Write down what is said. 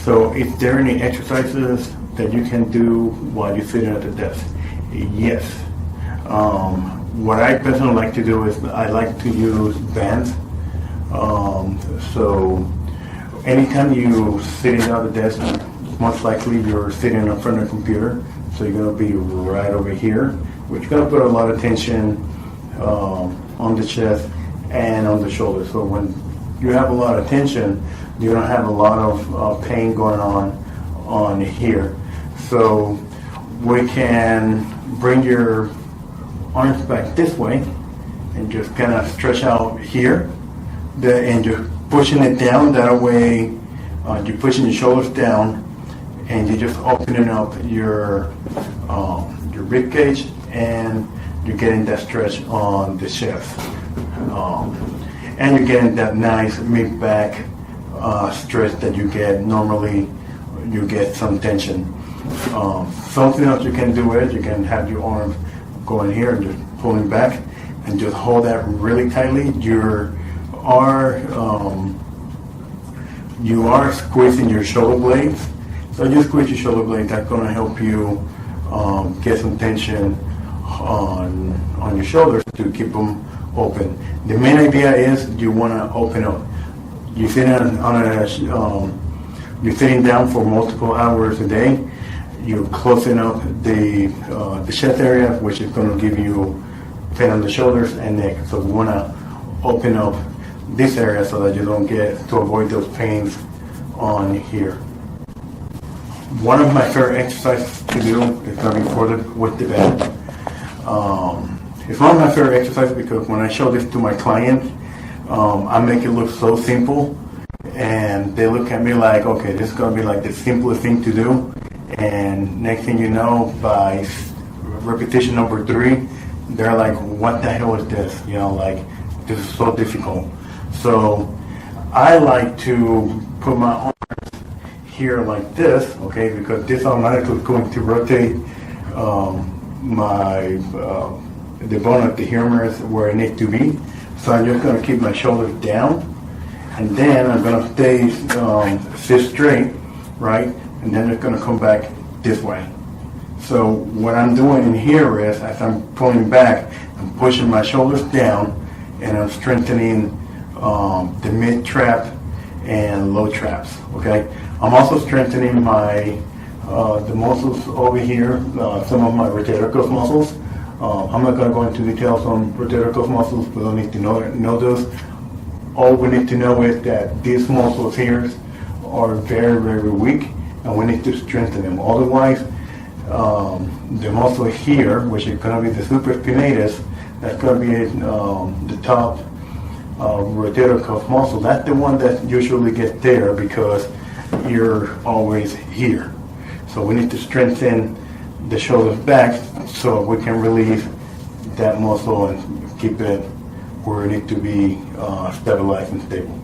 So is there any exercises that you can do while you're sitting at the desk? Yes. What I personally like to do is I like to use bands. So anytime you sitting at the desk, most likely you're sitting in front of a computer, so you're going to be right over here, which is going to put a lot of tension on the chest and on the shoulders. So when you have a lot of tension, you're going to have a lot of pain going on here. So we can bring your arms back this way and just kind of stretch out here, and just pushing it down. That way you're pushing your shoulders down and you're just opening up your rib cage, and you're getting that stretch on the chest. And you're getting that nice mid-back stretch that you get normally. You get some tension. Something else you can do is you can have your arms going here and just pulling back and just hold that really tightly. You are squeezing your shoulder blades. So you squeeze your shoulder blades. That's going to help you get some tension on your shoulders to keep them open. The main idea is you want to open up. You're sitting down for multiple hours a day. You're closing up the chest area, which is going to give you pain on the shoulders and neck. So we want to open up this area so that you don't to avoid those pains on here. One of my favorite exercises to do is going to be with the band. It's one of my favorite exercises because when I show this to my clients, I make it look so simple, and they look at me like, okay, this is going to be like the simplest thing to do. And next thing you know, by repetition number 3, they're like, what the hell is this? Like, this is so difficult. So I like to put my arms here like this, okay, because this automatically is going to rotate the bone of the humerus where it needs to be. So I'm just going to keep my shoulders down, and then I'm going to sit straight, right? And then it's going to come back this way. So what I'm doing in here is, as I'm pulling back, I'm pushing my shoulders down, and I'm strengthening the mid trap and low traps. Okay. I'm also strengthening the muscles over here, some of my rotator cuff muscles. I'm not going to go into details on rotator cuff muscles. We don't need to know those. All we need to know is that these muscles here are very, very weak, and we need to strengthen them. Otherwise, the muscle here, which is going to be the supraspinatus, that's going to be the top rotator cuff muscle. That's the one that usually gets there because you're always here. So we need to strengthen the shoulders back so we can release that muscle and keep it where it needs to be stabilized and stable.